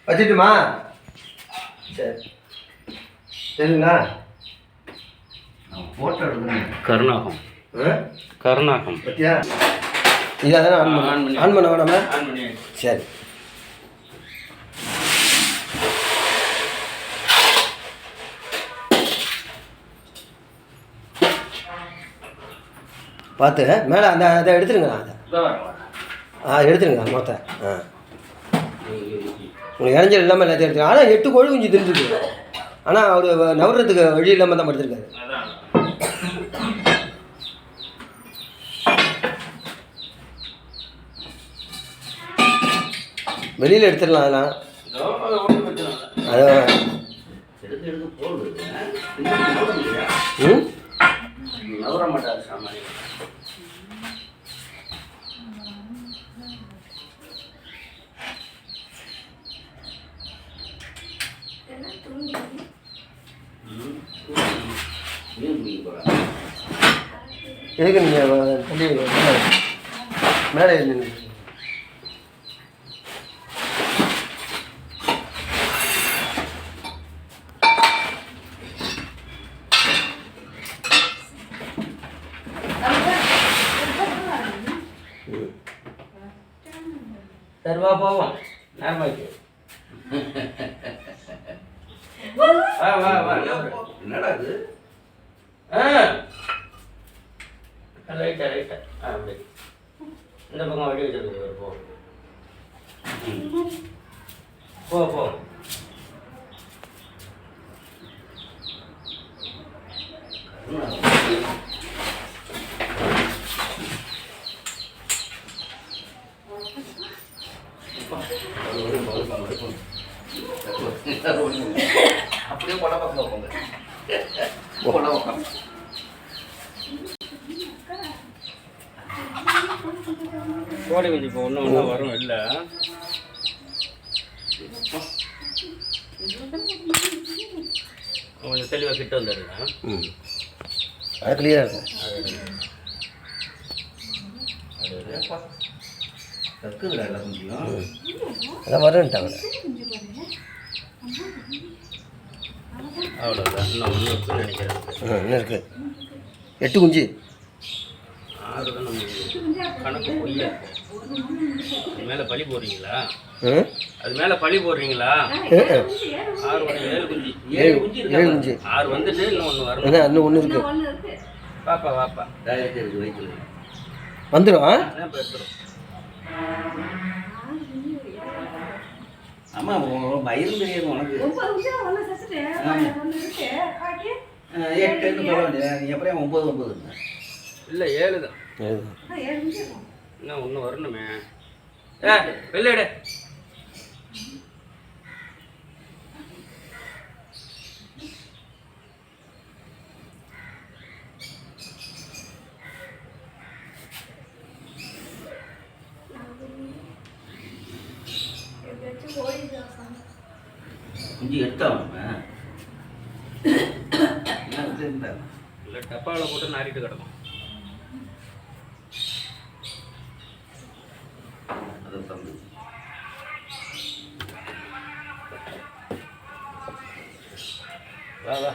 வச்சுட்டுமா? சரி சரிங்களா? ஃபோட்டோ எடுக்கணும். கருணாகம் கருணாகம் பத்தியா? இதை ஆன் பண்ண வேணாமா? சரி பார்த்து மேலே அந்த அதை எடுத்துருங்க. அதை எடுத்துருங்க மொத்தம். உங்களுக்கு இறஞ்சல் இல்லாமல் எல்லாத்தையும் எடுத்துருங்க. ஆனால் 8 கோழி குஞ்சு தின்றுருக்கு. ஆனால் அவர் நவரத்துக்கு வழி இல்லாமல் தான் படுத்துருக்காரு. வெளியில் எடுத்துடலாம். அதெல்லாம் அதான் நவர மாட்டார் சாமானிய. எதுக்கு நீங்கள் தள்ளி மேலே இருந்து சரி வா போவோம். நேரமாச்சு. வா வா வா. என்னடா இது? ரைட்டா ரைட்டா. அப்படி இந்த பக்கம் வழி வச்சிருக்கு. போ போ போ. அப்படியே கொலை பக்கம் வைப்பாங்க. கொலை வைப்பாங்க. கோடை குஞ்சு இப்போ ஒன்றும் ஒன்றும் வரும் இல்லை. கொஞ்சம் தெளிவாக கிட்ட வந்துடுங்க. அது கிளியராக இருக்கும். அதான் வரேன்ட்டாங்க. அவ்வளோதான். இன்னும் ஒன்று இருக்குன்னு நினைக்கிறேன். இன்னும் இருக்குது 8 குஞ்சு. 6 தான் நம்ம கணக்கு பொய்யா. அது மேலே பழி போடுறீங்களா? அது மேலே பழி போடுறீங்களா? 6 7 குஞ்சு. 7 குஞ்சு 6 வந்துட்டு இன்னும் ஒன்று வரணும். இன்னும் ஒன்று இருக்குது. வாப்பா வாப்பா. வயிற்று வந்துடும். எடுத்துரும். ஆமா பயிரும் தெரியாது உனக்கு. 8ன்னு சொல்ல வேண்டியது. நீ எப்படியும் 9 இல்லை 7 தான். இன்னும் ஒன்று வரணுமே. வெளில எடு. குஞ்சு எடுத்தாங்க இல்லை டப்பாவில் போட்டு நாரிட்டு கிடக்கும். வா வா.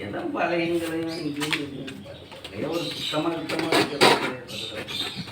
எல்லாம் பழையங்களையும் ஒரு சுத்தமாக இருக்கிறது.